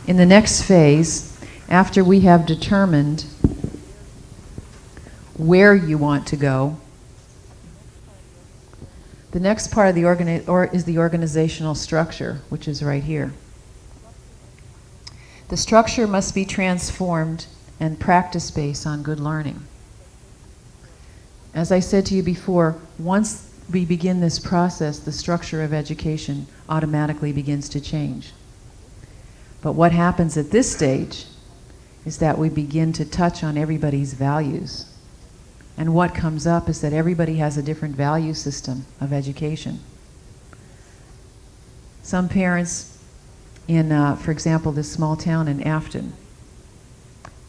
In the next phase, after we have determined where you want to go, the next part of the is the organizational structure, which is right here. The structure must be transformed and practice-based on good learning. As I said to you before, once we begin this process, the structure of education automatically begins to change. But what happens at this stage is that we begin to touch on everybody's values. And what comes up is that everybody has a different value system of education. Some parents in, for example, this small town in Afton,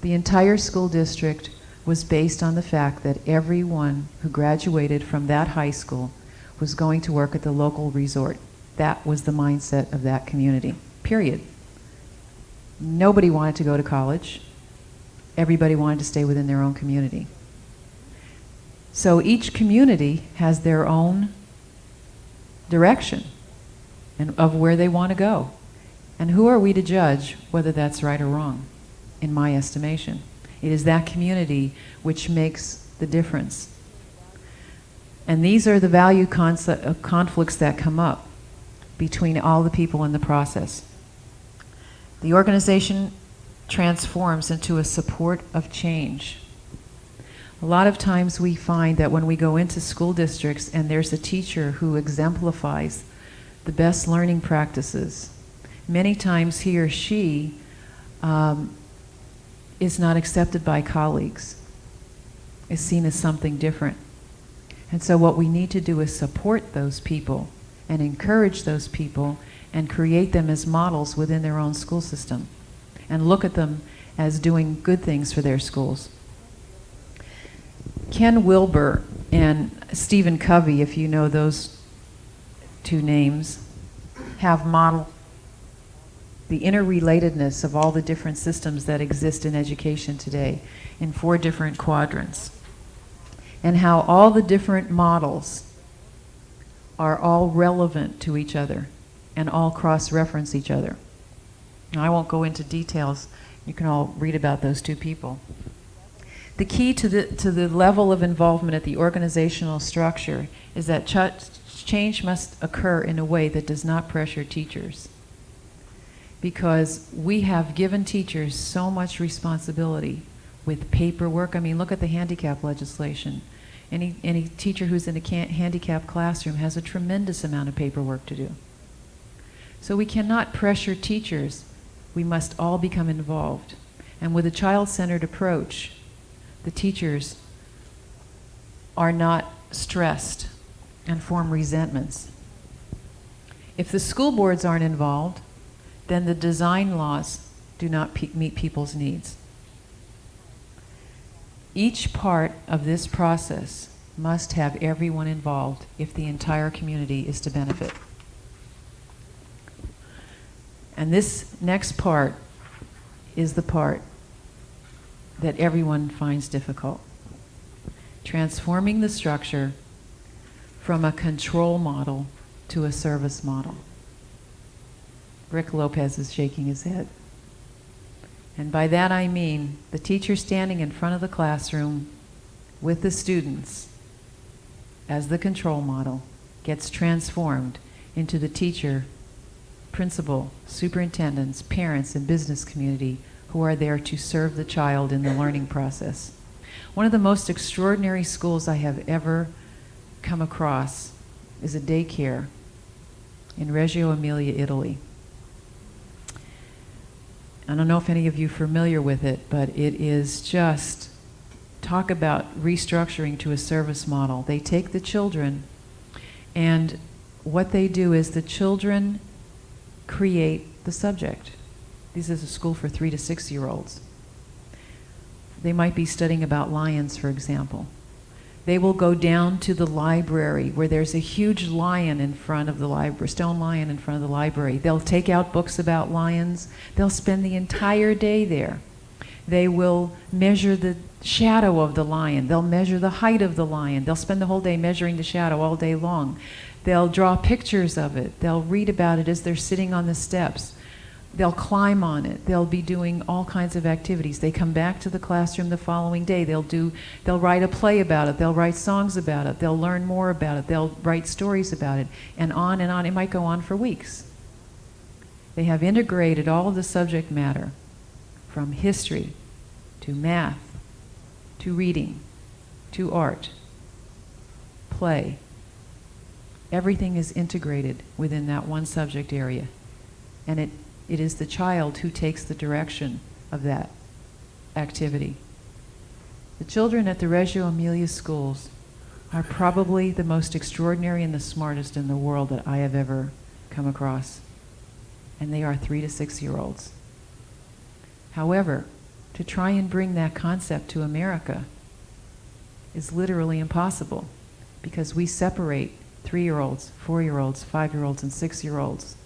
the entire school district was based on the fact that everyone who graduated from that high school was going to work at the local resort. That was the mindset of that community, period. Nobody wanted to go to college. Everybody wanted to stay within their own community. So each community has their own direction and of where they want to go. And who are we to judge whether that's right or wrong, in my estimation? It is that community which makes the difference. And these are the value conflicts that come up between all the people in the process. The organization transforms into a support of change. A lot of times we find that when we go into school districts and there's a teacher who exemplifies the best learning practices, many times he or she is not accepted by colleagues, is seen as something different. And so what we need to do is support those people and encourage those people and create them as models within their own school system and look at them as doing good things for their schools. Ken Wilber and Stephen Covey, if you know those two names, have modeled the interrelatedness of all the different systems that exist in education today in 4 different quadrants, and how all the different models are all relevant to each other and all cross-reference each other. Now, I won't go into details. You can all read about those 2 people. The key to the level of involvement at the organizational structure is that change must occur in a way that does not pressure teachers. Because we have given teachers so much responsibility with paperwork. I mean, look at the handicap legislation. Any teacher who's in a handicapped classroom has a tremendous amount of paperwork to do. So we cannot pressure teachers. We must all become involved. And with a child-centered approach, the teachers are not stressed and form resentments. If the school boards aren't involved, then the design laws do not meet people's needs. Each part of this process must have everyone involved if the entire community is to benefit. And this next part is the part that everyone finds difficult. Transforming the structure from a control model to a service model. Rick Lopez is shaking his head. And by that I mean the teacher standing in front of the classroom with the students as the control model gets transformed into the teacher, principal, superintendents, parents, and business community who are there to serve the child in the learning process. One of the most extraordinary schools I have ever come across is a daycare in Reggio Emilia, Italy. I don't know if any of you are familiar with it, but it is just, talk about restructuring to a service model. They take the children, and what they do is the children create the subject. This is a school for 3 to 6-year-olds. They might be studying about lions, for example. They will go down to the library where there's a huge lion in front of the library, stone lion in front of the library. They'll take out books about lions. They'll spend the entire day there. They will measure the shadow of the lion. They'll measure the height of the lion. They'll spend the whole day measuring the shadow all day long. They'll draw pictures of it. They'll read about it as they're sitting on the steps. They'll climb on it. They'll be doing all kinds of activities. They come back to the classroom the following day. They'll write a play about it. They'll write songs about it. They'll learn more about it. They'll write stories about it. And on and on. It might go on for weeks. They have integrated all of the subject matter, from history to math to reading to art, play. Everything is integrated within that one subject area. And it is the child who takes the direction of that activity. The children at the Reggio Emilia schools are probably the most extraordinary and the smartest in the world that I have ever come across. And they are 3 to 6 year olds. However, to try and bring that concept to America is literally impossible, because we separate 3-year-olds, 4-year-olds, 5-year-olds, and 6-year-olds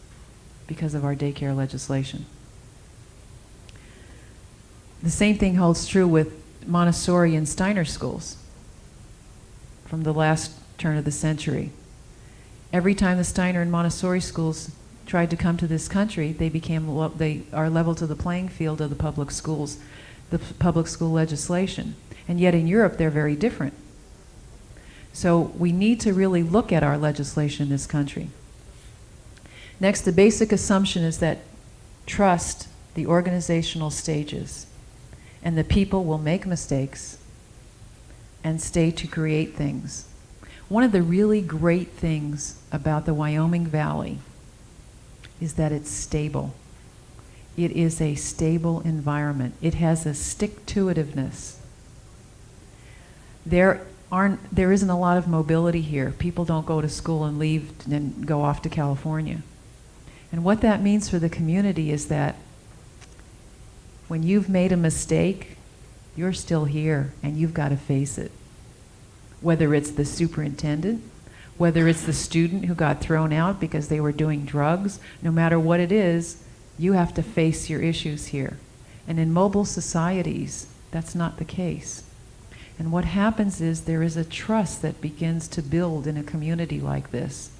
because of our daycare legislation. The same thing holds true with Montessori and Steiner schools from the last turn of the century. Every time the Steiner and Montessori schools tried to come to this country, they are level to the playing field of the public schools, the public school legislation. And yet in Europe, they're very different. So we need to really look at our legislation in this country. Next, the basic assumption is that trust the organizational stages, and the people will make mistakes and stay to create things. One of the really great things about the Wyoming Valley is that it's stable. It is a stable environment. It has a stick-to-itiveness. There isn't a lot of mobility here. People don't go to school and leave and go off to California. And what that means for the community is that when you've made a mistake, you're still here and you've got to face it. Whether it's the superintendent, whether it's the student who got thrown out because they were doing drugs, no matter what it is, you have to face your issues here. And in mobile societies, that's not the case. And what happens is there is a trust that begins to build in a community like this.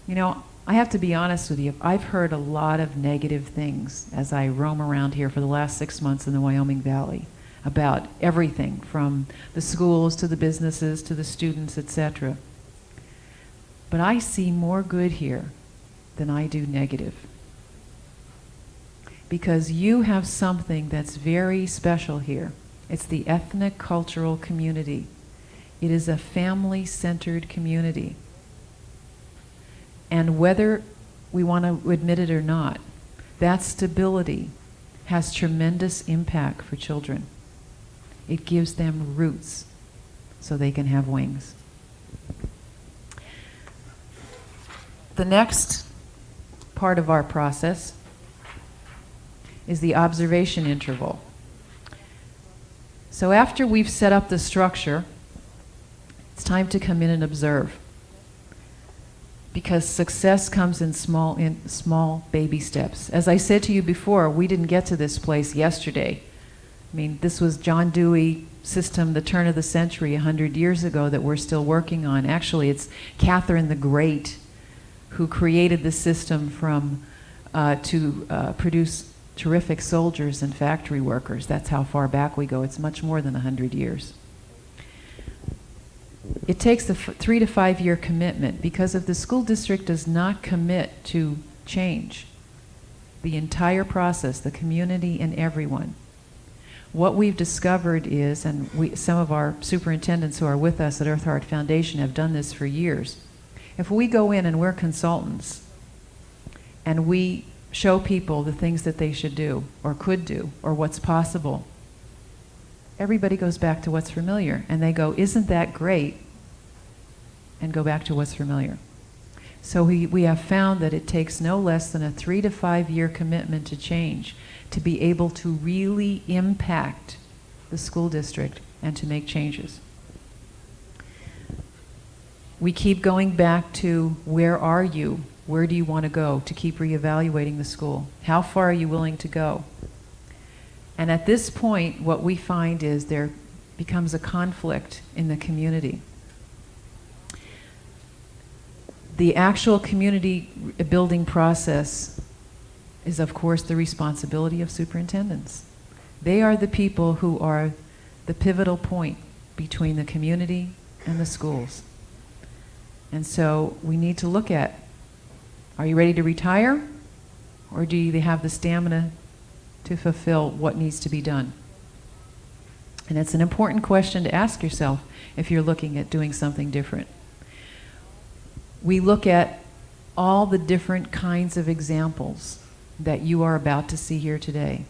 You know, I have to be honest with you, I've heard a lot of negative things as I roam around here for the last 6 months in the Wyoming Valley about everything from the schools to the businesses to the students, etc. But I see more good here than I do negative. Because you have something that's very special here. It's the ethnic cultural community. It is a family-centered community. And whether we want to admit it or not, that stability has tremendous impact for children. It gives them roots so they can have wings. The next part of our process is the observation interval. So after we've set up the structure, it's time to come in and observe. Because success comes in small baby steps. As I said to you before, we didn't get to this place yesterday. I mean, this was John Dewey system, the turn of the century, 100 years ago, that we're still working on. Actually, it's Catherine the Great who created the system to produce terrific soldiers and factory workers. That's how far back we go. It's much more than 100 years. It takes a 3 to 5 year commitment, because if the school district does not commit to change the entire process, the community and everyone, what we've discovered is, and some of our superintendents who are with us at Earth Heart Foundation have done this for years, if we go in and we're consultants and we show people the things that they should do or could do or what's possible, everybody goes back to what's familiar, and they go, isn't that great? And go back to what's familiar. So we have found that it takes no less than a 3 to 5 year commitment to change to be able to really impact the school district and to make changes. We keep going back to, where are you? Where do you want to go? To keep reevaluating the school. How far are you willing to go? And at this point, what we find is there becomes a conflict in the community. The actual community building process is, of course, the responsibility of superintendents. They are the people who are the pivotal point between the community and the schools. And so we need to look at, are you ready to retire? Or do you have the stamina to fulfill what needs to be done? And it's an important question to ask yourself if you're looking at doing something different. We look at all the different kinds of examples that you are about to see here today.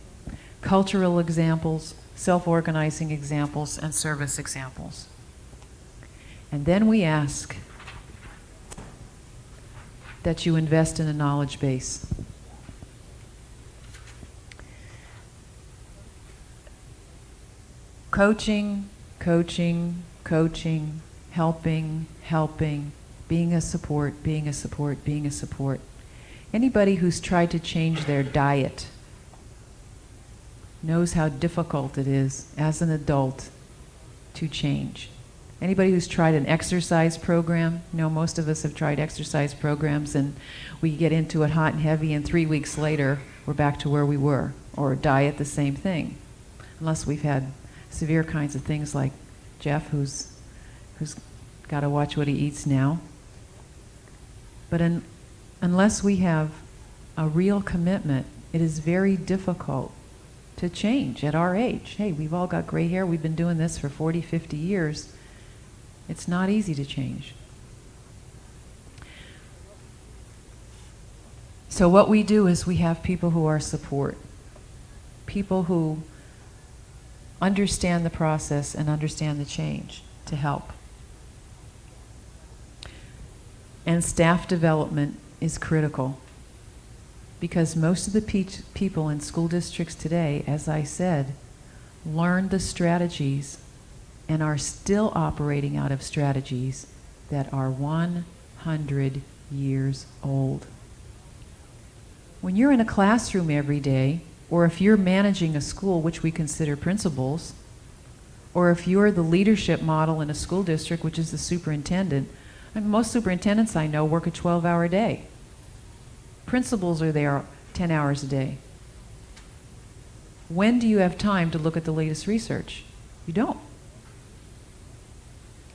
Cultural examples, self-organizing examples, and service examples. And then we ask that you invest in a knowledge base. Coaching, coaching, coaching, helping, helping, being a support, being a support, being a support. Anybody who's tried to change their diet knows how difficult it is as an adult to change. Anybody who's tried an exercise program, most of us have tried exercise programs and we get into it hot and heavy and 3 weeks later we're back to where we were. Or diet, the same thing. Unless we've had severe kinds of things like Jeff, who's got to watch what he eats now. But unless we have a real commitment, it is very difficult to change at our age. Hey, we've all got gray hair. We've been doing this for 40, 50 years. It's not easy to change. So what we do is we have people who are support. People who understand the process and understand the change to help. And staff development is critical because most of the people in school districts today, as I said, learned the strategies and are still operating out of strategies that are 100 years old. When you're in a classroom every day, or if you're managing a school, which we consider principals, or if you're the leadership model in a school district, which is the superintendent, and most superintendents I know work a 12-hour day. Principals are there 10 hours a day. When do you have time to look at the latest research? You don't.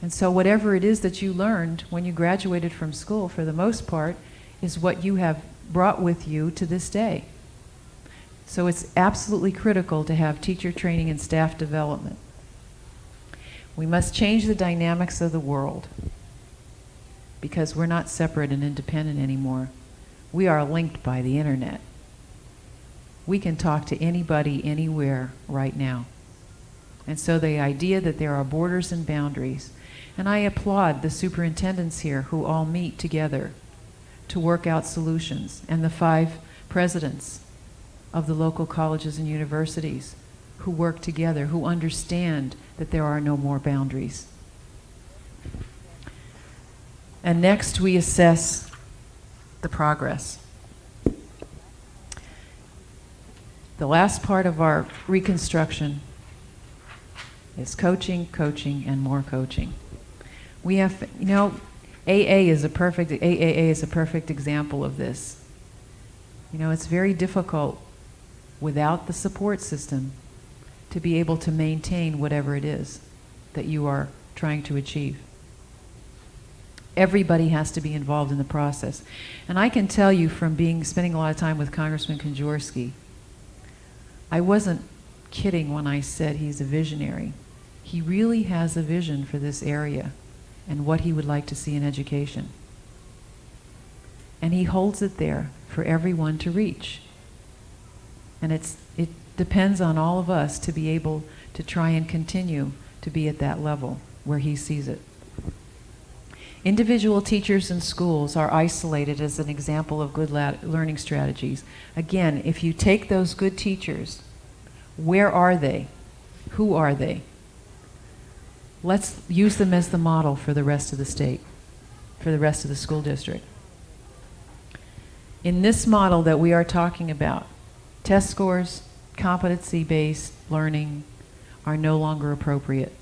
And so whatever it is that you learned when you graduated from school, for the most part, is what you have brought with you to this day. So it's absolutely critical to have teacher training and staff development. We must change the dynamics of the world because we're not separate and independent anymore. We are linked by the internet. We can talk to anybody, anywhere, right now. And so the idea that there are borders and boundaries, and I applaud the superintendents here who all meet together to work out solutions, and the 5 presidents of the local colleges and universities who work together, who understand that there are no more boundaries. And next we assess the progress. The last part of our reconstruction is coaching, coaching, and more coaching. We have, AAA is a perfect example of this. It's very difficult without the support system to be able to maintain whatever it is that you are trying to achieve. Everybody has to be involved in the process. And I can tell you from spending a lot of time with Congressman Konjorsky, I wasn't kidding when I said he's a visionary. He really has a vision for this area and what he would like to see in education. And he holds it there for everyone to reach. And it depends on all of us to be able to try and continue to be at that level where he sees it. Individual teachers in schools are isolated as an example of good learning strategies. Again, if you take those good teachers, where are they? Who are they? Let's use them as the model for the rest of the state, for the rest of the school district. In this model that we are talking about, test scores, competency-based learning are no longer appropriate.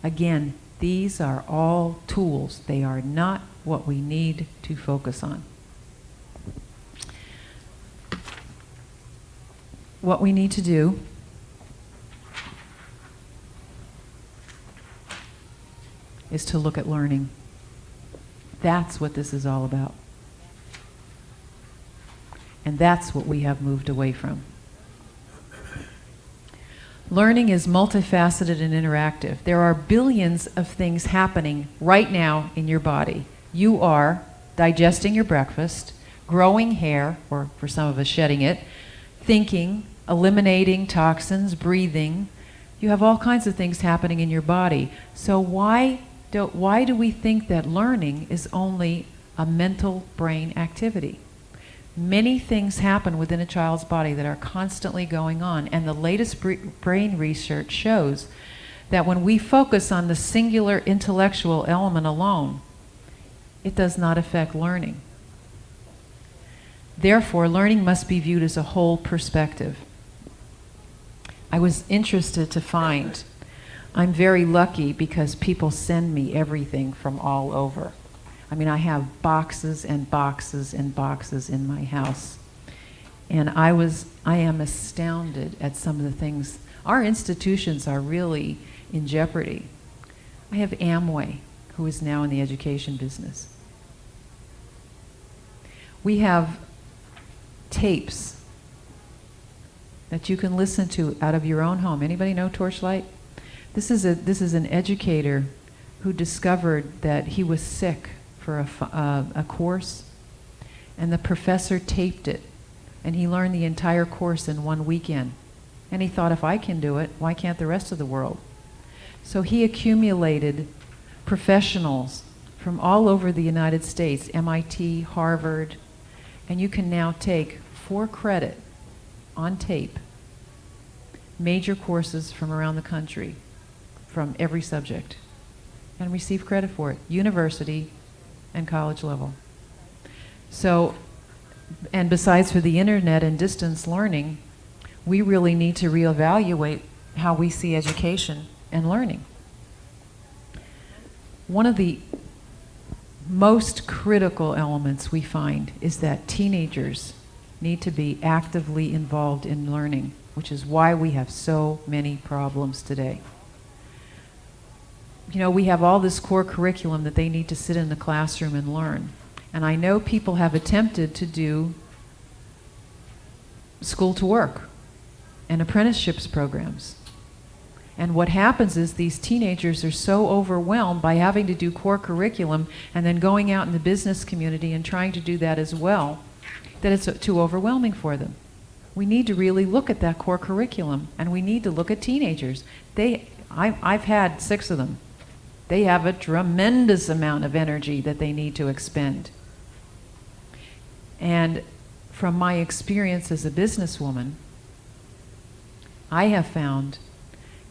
Again, these are all tools. They are not what we need to focus on. what we need to do is to look at learning. That's what this is all about. And that's what we have moved away from. Learning is multifaceted and interactive. There are billions of things happening right now in your body. You are digesting your breakfast, growing hair, or for some of us shedding it, thinking, eliminating toxins, breathing. You have all kinds of things happening in your body. So why do we think that learning is only a mental brain activity? Many things happen within a child's body that are constantly going on, and the latest brain research shows that when we focus on the singular intellectual element alone, it does not affect learning. Therefore, learning must be viewed as a whole perspective. I was interested to find, I'm very lucky because people send me everything from all over. I mean, I have boxes and boxes and boxes in my house. And I am astounded at some of the things. Our institutions are really in jeopardy. I have Amway, who is now in the education business. We have tapes that you can listen to out of your own home. Anybody know Torchlight? This is an educator who discovered that he was sick for a course, and the professor taped it, and he learned the entire course in one weekend. And he thought, if I can do it, why can't the rest of the world? So he accumulated professionals from all over the United States, MIT, Harvard, and you can now take 4 credit on tape, major courses from around the country, from every subject, and receive credit for it, university and college level. So, and besides for the internet and distance learning, we really need to reevaluate how we see education and learning. One of the most critical elements we find is that teenagers need to be actively involved in learning, which is why we have so many problems today. You know, we have all this core curriculum that they need to sit in the classroom and learn. And I know people have attempted to do school to work and apprenticeships programs. And what happens is these teenagers are so overwhelmed by having to do core curriculum and then going out in the business community and trying to do that as well, that it's too overwhelming for them. We need to really look at that core curriculum, and we need to look at teenagers. I've had 6 of them. They have a tremendous amount of energy that they need to expend. And from my experience as a businesswoman, I have found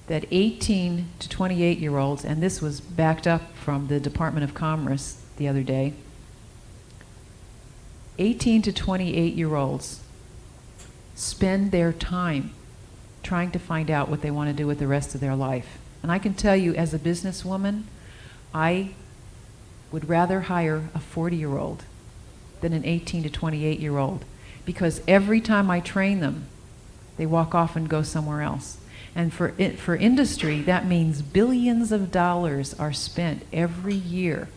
that 18 to 28-year-olds, and this was backed up from the Department of Commerce the other day, 18 to 28-year-olds spend their time trying to find out what they want to do with the rest of their life. And I can tell you, as a businesswoman, I would rather hire a 40-year-old than an 18 to 28-year-old, because every time I train them, they walk off and go somewhere else. And for industry, that means billions of dollars are spent every year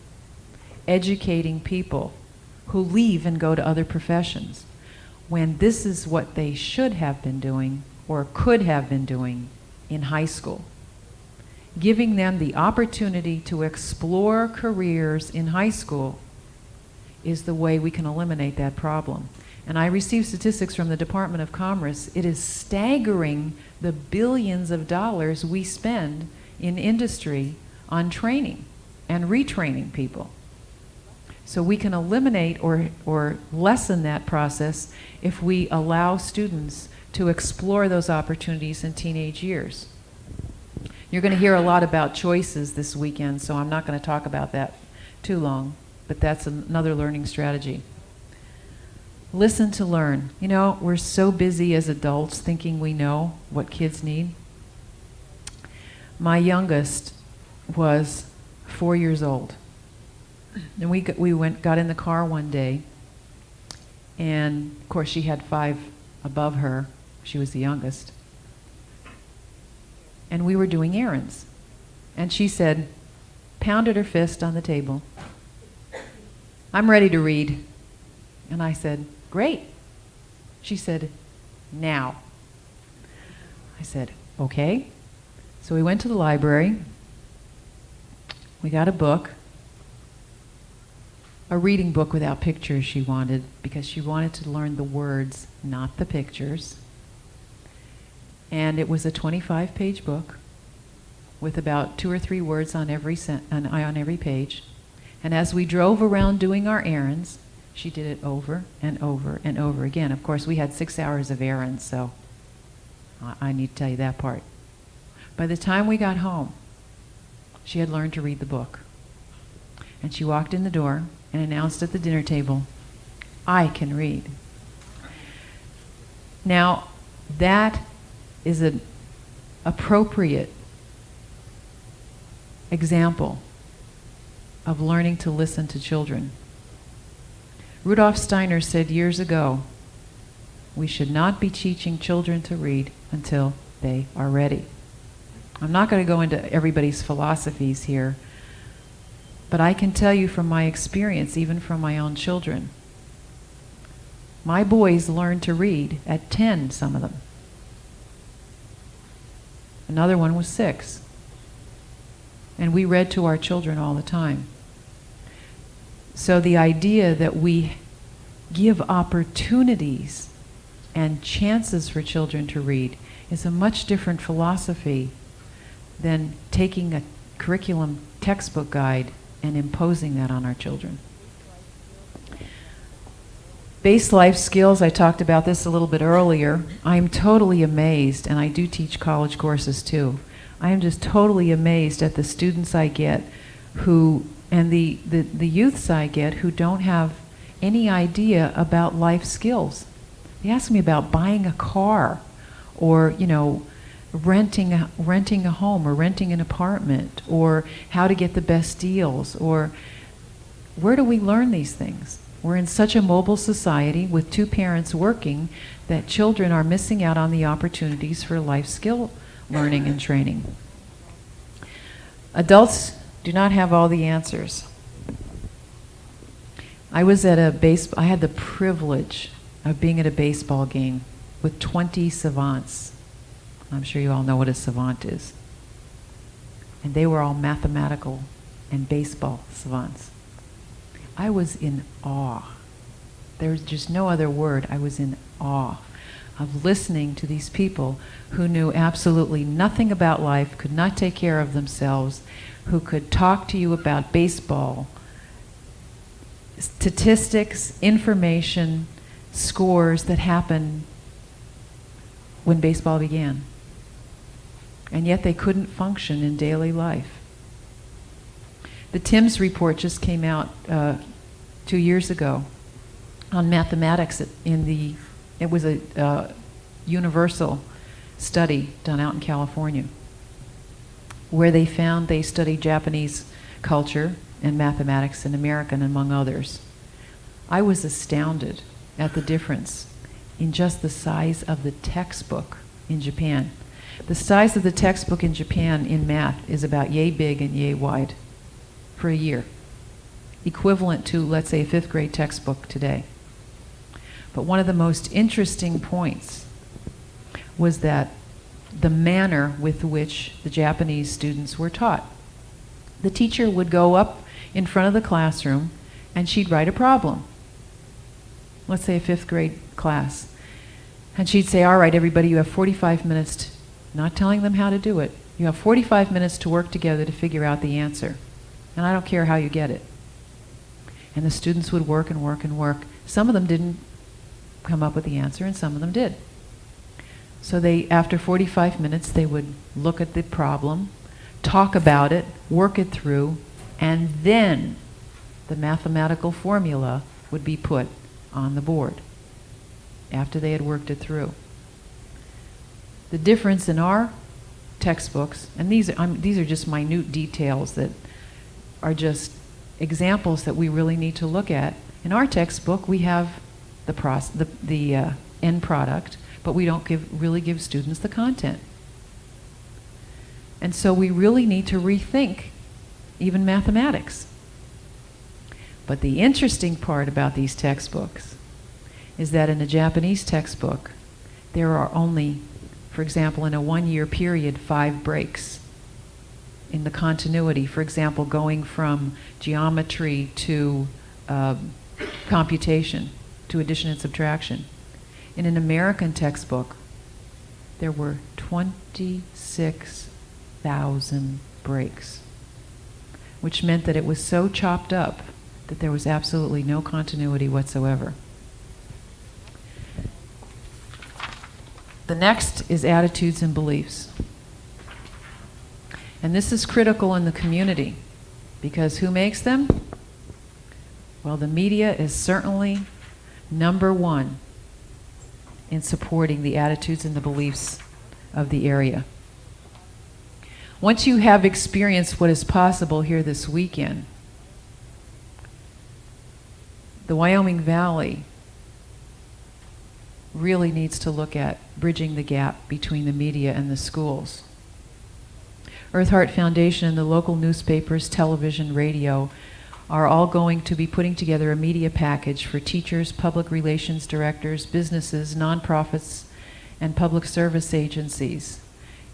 educating people who leave and go to other professions, when this is what they should have been doing or could have been doing in high school. Giving them the opportunity to explore careers in high school is the way we can eliminate that problem. And I received statistics from the Department of Commerce. It is staggering the billions of dollars we spend in industry on training and retraining people. So we can eliminate or lessen that process if we allow students to explore those opportunities in teenage years. You're going to hear a lot about choices this weekend, so I'm not going to talk about that too long, but that's another learning strategy. Listen to learn. You know, we're so busy as adults thinking we know what kids need. My youngest was 4 years old, and we got in the car one day, and of course she had 5 above her, She was the youngest. And we were doing errands. And she said, pounded her fist on the table, "I'm ready to read." And I said, "Great." She said, "Now." I said, "Okay." So we went to the library. We got a book, a reading book without pictures she wanted, because she wanted to learn the words, not the pictures. And it was a 25-page book with about 2 or 3 words on every on every page. And as we drove around doing our errands, she did it over and over and over again. Of course, we had 6 hours of errands, so I need to tell you that part. By the time we got home, she had learned to read the book. And she walked in the door and announced at the dinner table, "I can read." Now, that is an appropriate example of learning to listen to children. Rudolf Steiner said years ago, we should not be teaching children to read until they are ready. I'm not going to go into everybody's philosophies here, but I can tell you from my experience, even from my own children, my boys learned to read at 10, some of them. Another one was 6. And we read to our children all the time. So the idea that we give opportunities and chances for children to read is a much different philosophy than taking a curriculum textbook guide and imposing that on our children. Base life skills, I talked about this a little bit earlier. I'm totally amazed, and I do teach college courses too. I am just totally amazed at the students I get who, and the youths I get who don't have any idea about life skills. They ask me about buying a car, or, you know, renting a home, or renting an apartment, or how to get the best deals, or where do we learn these things? We're in such a mobile society with 2 parents working that children are missing out on the opportunities for life skill learning and training. Adults do not have all the answers. I had the privilege of being at a baseball game with 20 savants. I'm sure you all know what a savant is. And they were all mathematical and baseball savants. I was in awe. There's just no other word. I was in awe of listening to these people who knew absolutely nothing about life, could not take care of themselves, who could talk to you about baseball, statistics, information, scores that happened when baseball began. And yet they couldn't function in daily life. The TIMSS report just came out 2 years ago on mathematics. It was a universal study done out in California, where they studied Japanese culture and mathematics and American, among others. I was astounded at the difference in just the size of the textbook in Japan. The size of the textbook in Japan in math is about yay big and yay wide for a year, equivalent to, let's say, a 5th grade textbook today. But one of the most interesting points was that the manner with which the Japanese students were taught. The teacher would go up in front of the classroom and she'd write a problem. Let's say a 5th grade class. And she'd say, "All right, everybody, you have 45 minutes, not telling them how to do it. You have 45 minutes to work together to figure out the answer. And I don't care how you get it." And the students would work and work and work. Some of them didn't come up with the answer, and some of them did. So after 45 minutes, they would look at the problem, talk about it, work it through, and then the mathematical formula would be put on the board after they had worked it through. The difference in our textbooks, and these are just minute details that are just examples that we really need to look at. In our textbook, we have the end product, but we don't really give students the content. And so we really need to rethink even mathematics. But the interesting part about these textbooks is that in a Japanese textbook, there are only, for example, in a 1-year period, 5 breaks in the continuity. For example, going from geometry to computation, to addition and subtraction. In an American textbook, there were 26,000 breaks, which meant that it was so chopped up that there was absolutely no continuity whatsoever. The next is attitudes and beliefs. And this is critical in the community, because who makes them? Well, the media is certainly number one in supporting the attitudes and the beliefs of the area. Once you have experienced what is possible here this weekend, the Wyoming Valley really needs to look at bridging the gap between the media and the schools. Earth Heart Foundation and the local newspapers, television, radio are all going to be putting together a media package for teachers, public relations directors, businesses, nonprofits, and public service agencies.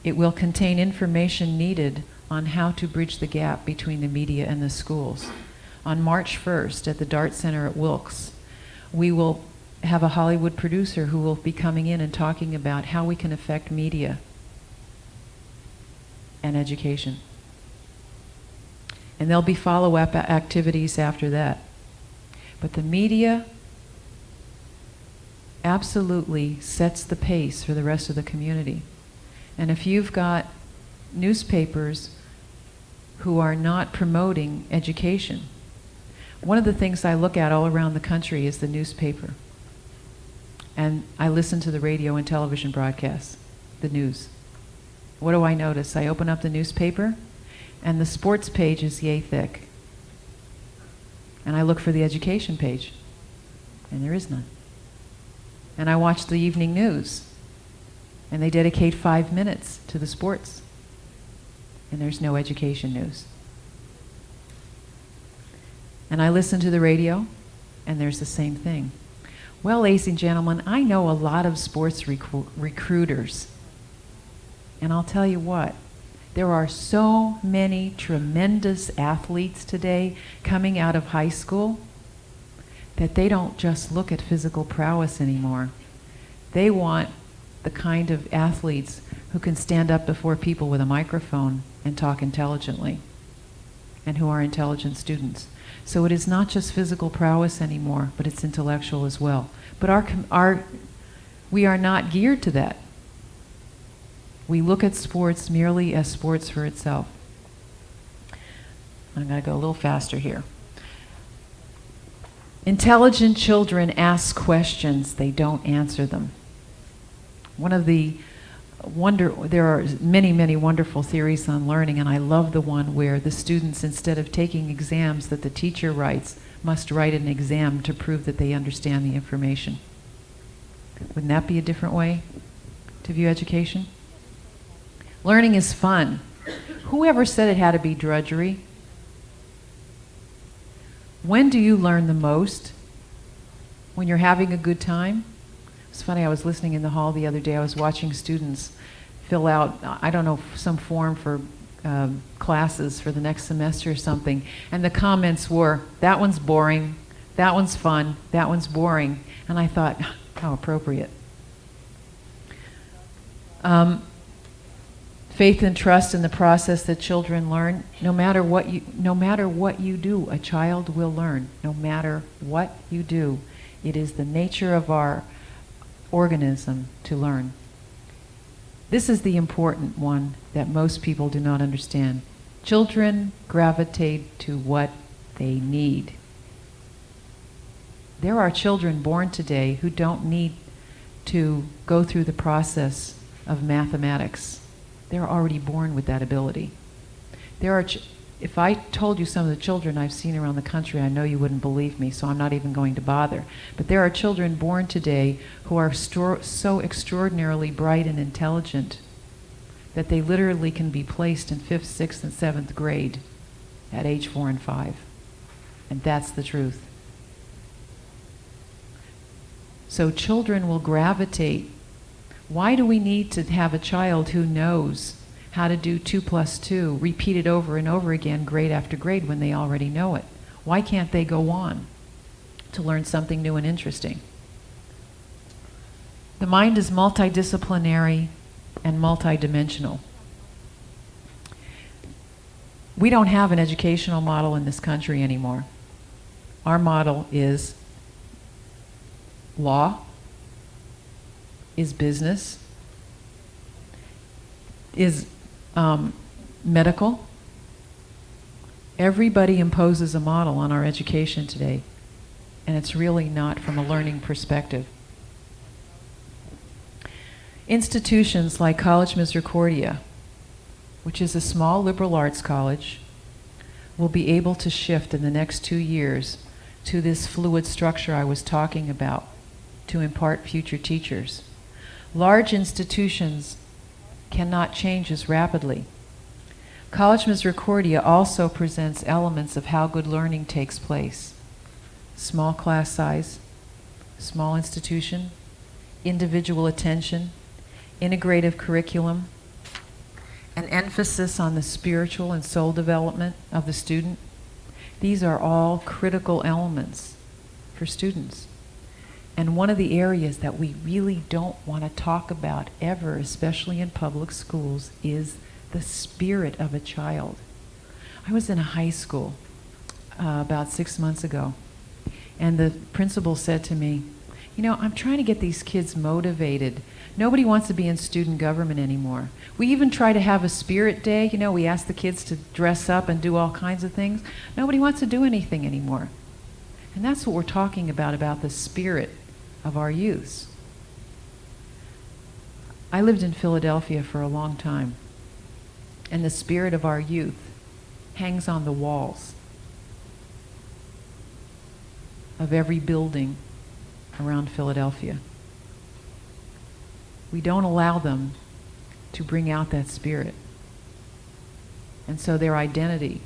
It will contain information needed on how to bridge the gap between the media and the schools. On March 1st at the Dart Center at Wilkes, we will have a Hollywood producer who will be coming in and talking about how we can affect media and education. And there'll be follow-up activities after that. But the media absolutely sets the pace for the rest of the community. And if you've got newspapers who are not promoting education, one of the things I look at all around the country is the newspaper. And I listen to the radio and television broadcasts, the news. What do I notice? I open up the newspaper, and the sports page is yay thick. And I look for the education page, and there is none. And I watch the evening news, and they dedicate 5 minutes to the sports, and there's no education news. And I listen to the radio, and there's the same thing. Well, ladies and gentlemen, I know a lot of sports recruiters. And I'll tell you what, there are so many tremendous athletes today coming out of high school that they don't just look at physical prowess anymore. They want the kind of athletes who can stand up before people with a microphone and talk intelligently, and who are intelligent students. So it is not just physical prowess anymore, but it's intellectual as well. But we are not geared to that. We look at sports merely as sports for itself. I'm going to go a little faster here. Intelligent children ask questions, they don't answer them. There are many, many wonderful theories on learning, and I love the one where the students, instead of taking exams that the teacher writes, must write an exam to prove that they understand the information. Wouldn't that be a different way to view education? Learning is fun. Whoever said it had to be drudgery? When do you learn the most? When you're having a good time? It's funny, I was listening in the hall the other day. I was watching students fill out, I don't know, some form for classes for the next semester or something. And the comments were, that one's boring, that one's fun, that one's boring. And I thought, how appropriate. Faith and trust in the process that children learn. No matter what you do, a child will learn. No matter what you do, it is the nature of our organism to learn. This is the important one that most people do not understand. Children gravitate to what they need. There are children born today who don't need to go through the process of mathematics. They're already born with that ability. There are If I told you some of the children I've seen around the country, I know you wouldn't believe me, so I'm not even going to bother. But there are children born today who are so extraordinarily bright and intelligent that they literally can be placed in 5th, 6th, and 7th grade at age 4 and 5. And that's the truth. So children will gravitate. Why do we need to have a child who knows how to do 2 plus 2, repeated over and over again, grade after grade, when they already know it? Why can't they go on to learn something new and interesting? The mind is multidisciplinary and multidimensional. We don't have an educational model in this country anymore. Our model is law, is business, is medical. Everybody imposes a model on our education today, and it's really not from a learning perspective. Institutions like College Misericordia, which is a small liberal arts college, will be able to shift in the next 2 years to this fluid structure I was talking about to impart future teachers. Large institutions cannot change as rapidly. College Misericordia also presents elements of how good learning takes place. Small class size, small institution, individual attention, integrative curriculum, an emphasis on the spiritual and soul development of the student. These are all critical elements for students. And one of the areas that we really don't want to talk about ever, especially in public schools, is the spirit of a child. I was in a high school about 6 months ago, and the principal said to me, you know, I'm trying to get these kids motivated. Nobody wants to be in student government anymore. We even try to have a spirit day. You know, we ask the kids to dress up and do all kinds of things. Nobody wants to do anything anymore. And that's what we're talking about the spirit of our youths. I lived in Philadelphia for a long time, and the spirit of our youth hangs on the walls of every building around Philadelphia. We don't allow them to bring out that spirit. And so their identity,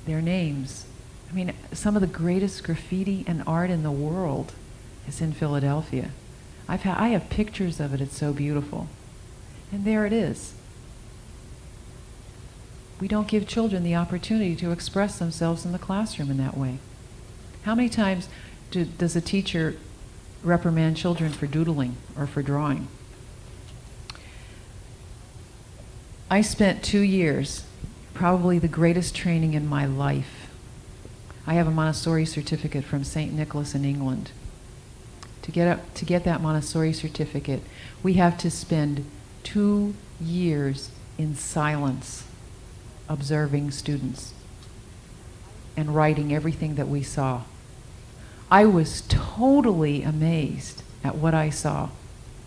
their names, I mean, some of the greatest graffiti and art in the world is in Philadelphia. I have pictures of it. It's so beautiful. And there it is. We don't give children the opportunity to express themselves in the classroom in that way. How many times does a teacher reprimand children for doodling or for drawing? I spent 2 years, probably the greatest training in my life. I have a Montessori certificate from St. Nicholas in England. To get that Montessori certificate, we have to spend 2 years in silence, observing students and writing everything that we saw. I was totally amazed at what I saw.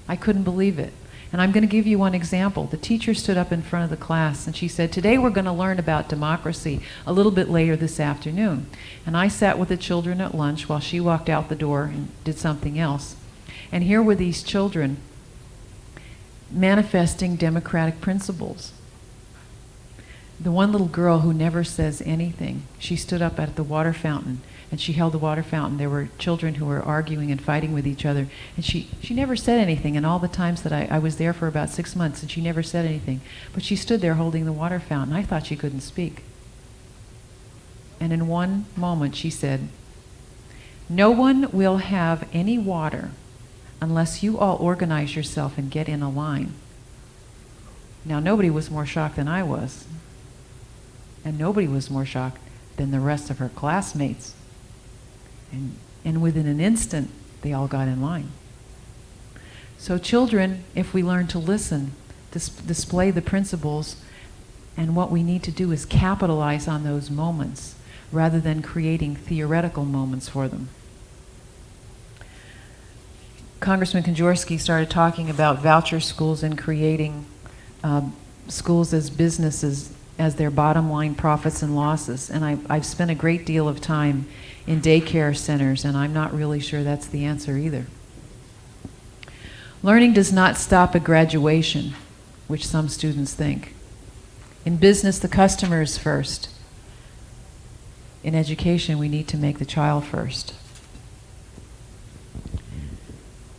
I couldn't believe it. And I'm going to give you one example. The teacher stood up in front of the class and she said, today we're going to learn about democracy a little bit later this afternoon. And I sat with the children at lunch while she walked out the door and did something else. And here were these children manifesting democratic principles. The one little girl who never says anything, she stood up at the water fountain and she held the water fountain. There were children who were arguing and fighting with each other, and she never said anything. And all the times that I was there for about 6 months, and she never said anything. But she stood there holding the water fountain. I thought she couldn't speak. And in one moment she said, no one will have any water unless you all organize yourself and get in a line. Now nobody was more shocked than I was. And nobody was more shocked than the rest of her classmates. And within an instant, they all got in line. So children, if we learn to listen, display the principles, and what we need to do is capitalize on those moments rather than creating theoretical moments for them. Congressman Konjorsky started talking about voucher schools and creating schools as businesses as their bottom line profits and losses. And I've spent a great deal of time in daycare centers, and I'm not really sure that's the answer either. Learning does not stop at graduation, which some students think. In business, the customer is first. In education, we need to make the child first.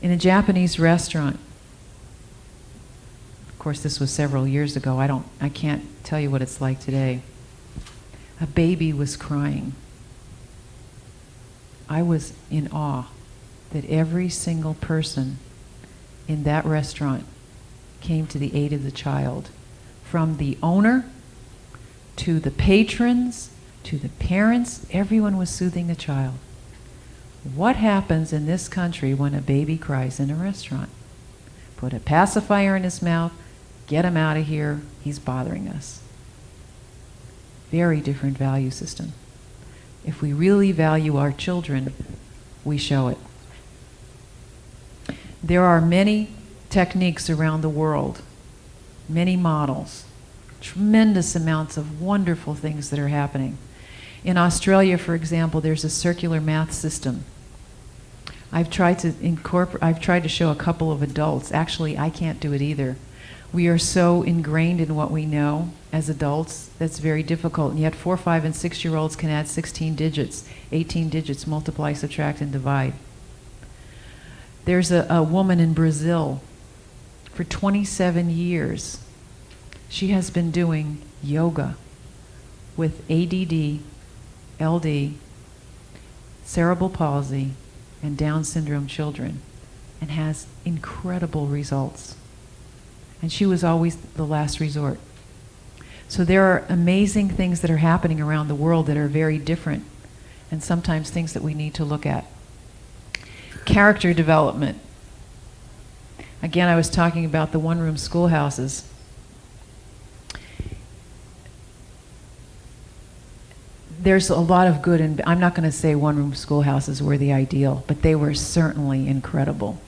In a Japanese restaurant, of course this was several years ago, I can't tell you what it's like today. A baby was crying. I was in awe that every single person in that restaurant came to the aid of the child. From the owner, to the patrons, to the parents, everyone was soothing the child. What happens in this country when a baby cries in a restaurant? Put a pacifier in his mouth, get him out of here, he's bothering us. Very different value system. If we really value our children, we show it. There are many techniques around the world, many models, tremendous amounts of wonderful things that are happening. In Australia, for example, there's a circular math system. I've tried to show a couple of adults. Actually, I can't do it either. We are so ingrained in what we know as adults, that's very difficult. And yet 4, 5, and 6-year-olds can add 16 digits, 18 digits, multiply, subtract, and divide. There's a woman in Brazil. For 27 years, she has been doing yoga with ADD, LD, cerebral palsy, and Down syndrome children, and has incredible results. And she was always the last resort. So there are amazing things that are happening around the world that are very different, and sometimes things that we need to look at. Character development. Again, I was talking about the one-room schoolhouses. There's a lot of good, and I'm not going to say one-room schoolhouses were the ideal, but they were certainly incredible.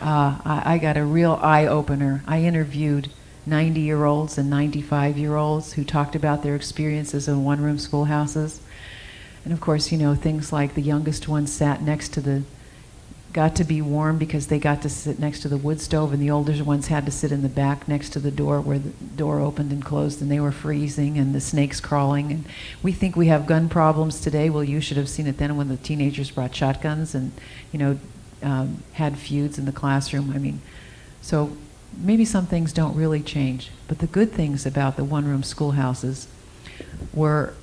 I got a real eye-opener. I interviewed 90-year-olds and 95-year-olds who talked about their experiences in one-room schoolhouses. And of course, you know, things like the youngest one got to be warm because they got to sit next to the wood stove, and the older ones had to sit in the back next to the door where the door opened and closed, and they were freezing and the snakes crawling. And we think we have gun problems today. Well, you should have seen it then when the teenagers brought shotguns and, you know, had feuds in the classroom. I mean, so maybe some things don't really change. But the good things about the one-room schoolhouses were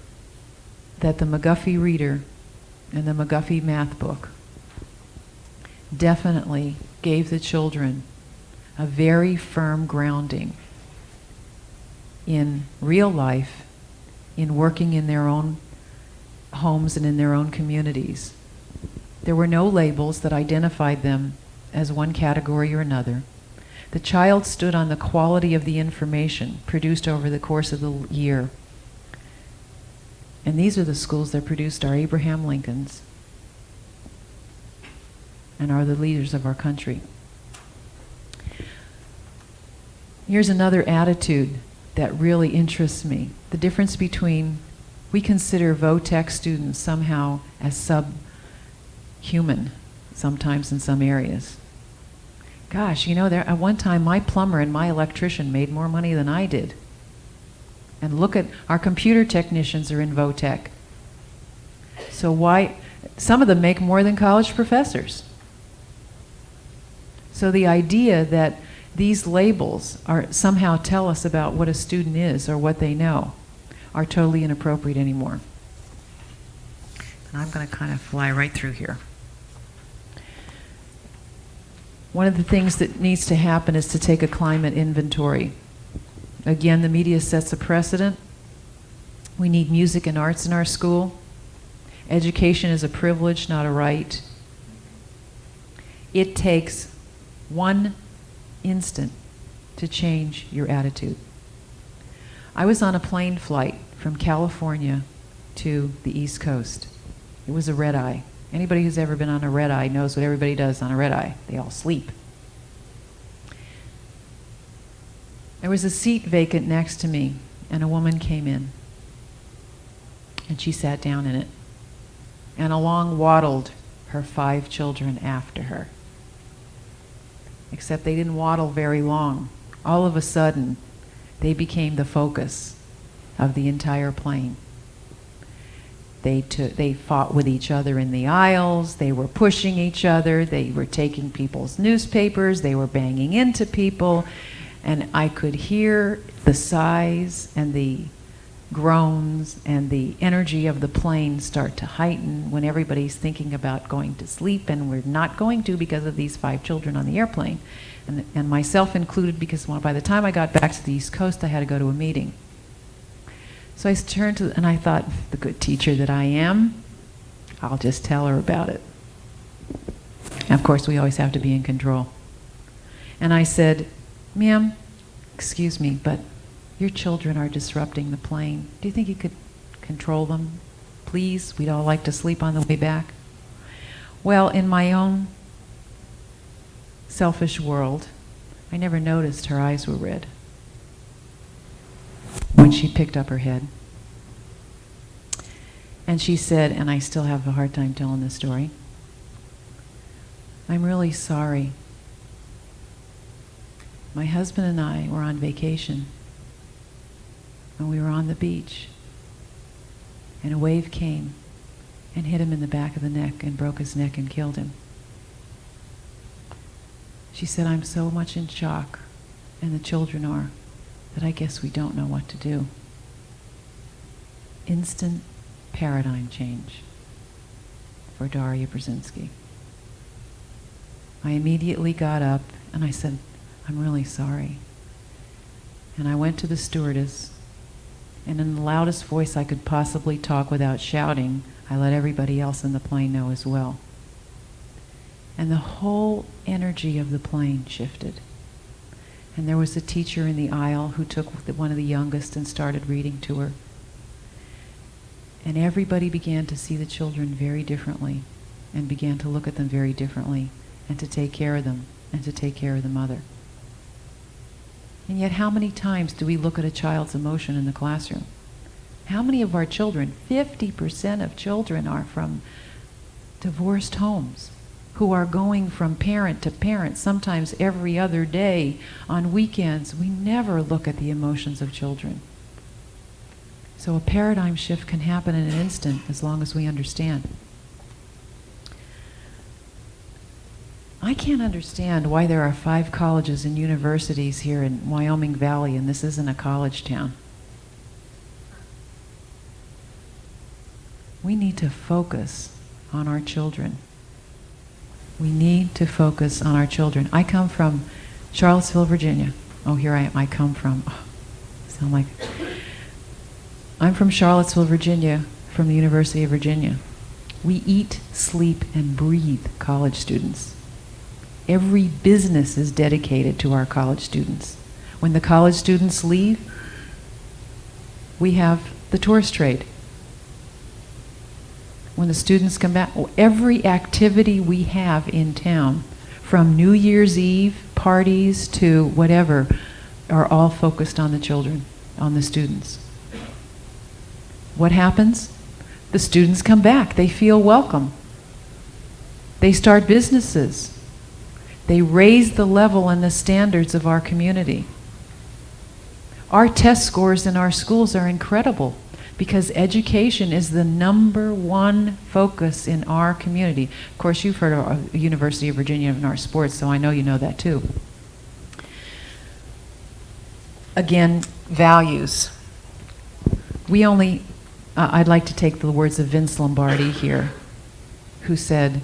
that the McGuffey reader and the McGuffey math book definitely gave the children a very firm grounding in real life, in working in their own homes and in their own communities. There were no labels that identified them as one category or another. The child stood on the quality of the information produced over the course of the year. And these are the schools that produced our Abraham Lincolns and are the leaders of our country. Here's another attitude that really interests me. The difference between, we consider vo-tech students somehow as subhuman, sometimes in some areas. Gosh, you know, at one time my plumber and my electrician made more money than I did. And look at, our computer technicians are in vo-tech. So why, some of them make more than college professors. So the idea that these labels are somehow tell us about what a student is or what they know are totally inappropriate anymore. And I'm going to kind of fly right through here. One of the things that needs to happen is to take a climate inventory. Again, the media sets a precedent. We need music and arts in our school. Education is a privilege, not a right. It takes one instant to change your attitude. I was on a plane flight from California to the East Coast. It was a red eye. Anybody who's ever been on a red eye knows what everybody does on a red eye. They all sleep. There was a seat vacant next to me, and a woman came in, and she sat down in it, and along waddled her 5 children after her. Except they didn't waddle very long. All of a sudden, they became the focus of the entire plane. They fought with each other in the aisles, they were pushing each other, they were taking people's newspapers, they were banging into people, and I could hear the sighs and the groans and the energy of the plane start to heighten when everybody's thinking about going to sleep, and we're not going to because of these 5 children on the airplane, and myself included, because by the time I got back to the East Coast, I had to go to a meeting. So I turned to, and I thought, the good teacher that I am, I'll just tell her about it. And of course, we always have to be in control. And I said, "Ma'am, excuse me, but your children are disrupting the plane. Do you think you could control them? Please, we'd all like to sleep on the way back." Well, in my own selfish world, I never noticed her eyes were red when she picked up her head. And she said, and I still have a hard time telling this story, "I'm really sorry. My husband and I were on vacation, and we were on the beach, and a wave came and hit him in the back of the neck and broke his neck and killed him." She said, "I'm so much in shock, and the children are, that I guess we don't know what to do." Instant paradigm change for Daria Brezinski. I immediately got up and I said, "I'm really sorry." And I went to the stewardess, and in the loudest voice I could possibly talk without shouting, I let everybody else in the plane know as well. And the whole energy of the plane shifted. And there was a teacher in the aisle who took one of the youngest and started reading to her. And everybody began to see the children very differently, and began to look at them very differently, and to take care of them, and to take care of the mother. And yet, how many times do we look at a child's emotion in the classroom? How many of our children, 50% of children, are from divorced homes, who are going from parent to parent, sometimes every other day, on weekends? We never look at the emotions of children. So a paradigm shift can happen in an instant as long as we understand. I can't understand why there are 5 colleges and universities here in Wyoming Valley, and this isn't a college town. We need to focus on our children. We need to focus on our children. I come from Charlottesville, Virginia. Oh, here I am. I come from, sound like, I'm from Charlottesville, Virginia, from the University of Virginia. We eat, sleep, and breathe college students. Every business is dedicated to our college students. When the college students leave, we have the tourist trade. When the students come back, every activity we have in town, from New Year's Eve parties to whatever, are all focused on the children, on the students. What happens? The students come back. They feel welcome. They start businesses. They raise the level and the standards of our community. Our test scores in our schools are incredible, because education is the #1 focus in our community. Of course, you've heard of the University of Virginia in our sports, so I know you know that too. Again, values. I'd like to take the words of Vince Lombardi here, who said,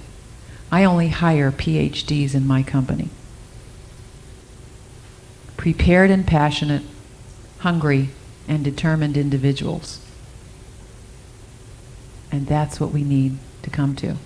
"I only hire PhDs in my company. Prepared and passionate, hungry and determined individuals." And that's what we need to come to.